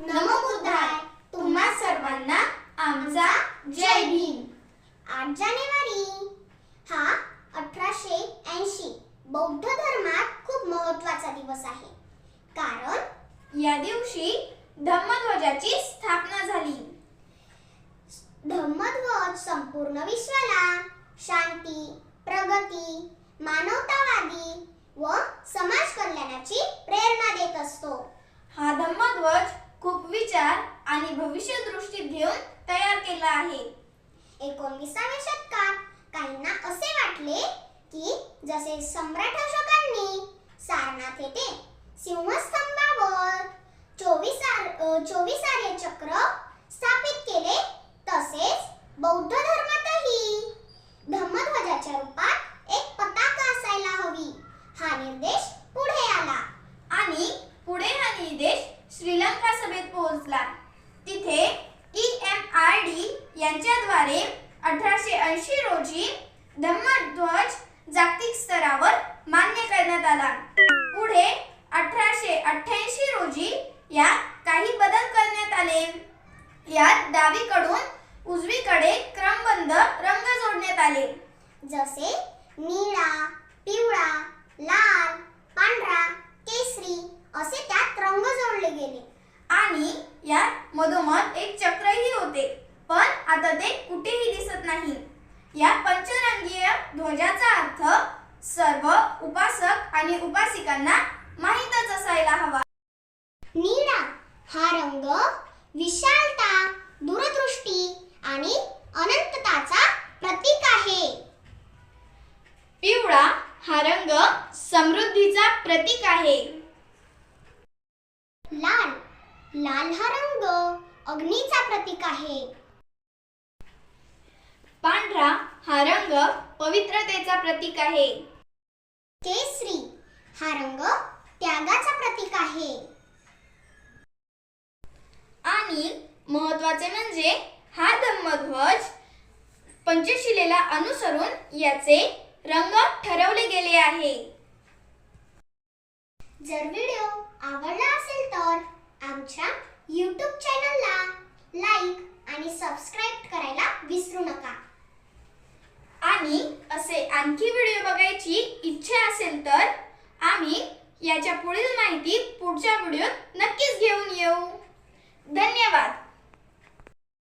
नमो बुद्धाय. तुम्हा सर्वांना आमचा जय भीम. 8 जानेवारी हा 1880 बौद्ध धर्मात खूप महत्त्वाचा दिवस आहे. कारण या दिवशी धम्मध्वजाची स्थापना झाली. धम्मध्वज संपूर्ण विश्वाला शांती, प्रगती, मानवतावादी व समाज कल्याणाची प्रेरणा देत असतो. हा धम्मध्वज खूप विचार आणि भविष्य दृष्टीत घेऊन तयार केला आहे. 19व्या शतकात काहींना असे वाटले की जसे सम्राट अशोकांनी सारनाथ येथे सिंहस्तंभावर 24 आर्य चक्र स्थापित केले, तसेच बौद्ध धर्मातही धम्मध्वजाच्या रूपात एक पताका असायला हवी हा निर्देश पुढे आला. आणि पुढे हा निर्देश श्रीलंका सभेत पोहोचला. तिथे EMRD यांच्याद्वारे 1880 रोजी धम्मध्वज जागतिक स्तरावर मान्य करण्यात आला. पुढे 1888 रोजी यात काही बदल करण्यात आले. यात डावीकडून उजवीकडे क्रमबद्ध रंग जोडण्यात आले. जसे निळा, पिवळा, लाल, पांढरा, केसरी असे त्यात रंग जोडले गेले. आणि यात मधोमध एक चक्रही होते, पण आता ते कुठेही दिसत नाही. या पंचरंगीय ध्वजाचा अर्थ सर्व उपासक आणि उपासिकांना माहीतच असायला हवा. निळा हा रंग विशालता, दूरदृष्टी आणि अनंतताचा प्रतीक आहे. पिवळा हा रंग समृद्धीचा प्रतीक आहे. लाल हा रंग अग्नीचा प्रतीक आहे. पांढरा हा रंग पवित्रतेचा प्रतीक आहे. केसरी हा रंग त्यागाचा प्रतीक आहे. आणि महत्त्वाचे म्हणजे हा धम्मध्वज पंचशिलेला अनुसरून याचे रंग ठरवले गेले आहे. जर व्हिडिओ आवडला असेल तर आमच्या YouTube चॅनलला लाईक आणि सबस्क्राईब करायला विसरू नका. आणि असे आणखी व्हिडिओ बघायची इच्छा असेल तर आम्ही याच्या पुढील माहिती पुढच्या व्हिडिओत नक्कीच घेऊन येऊ. धन्यवाद.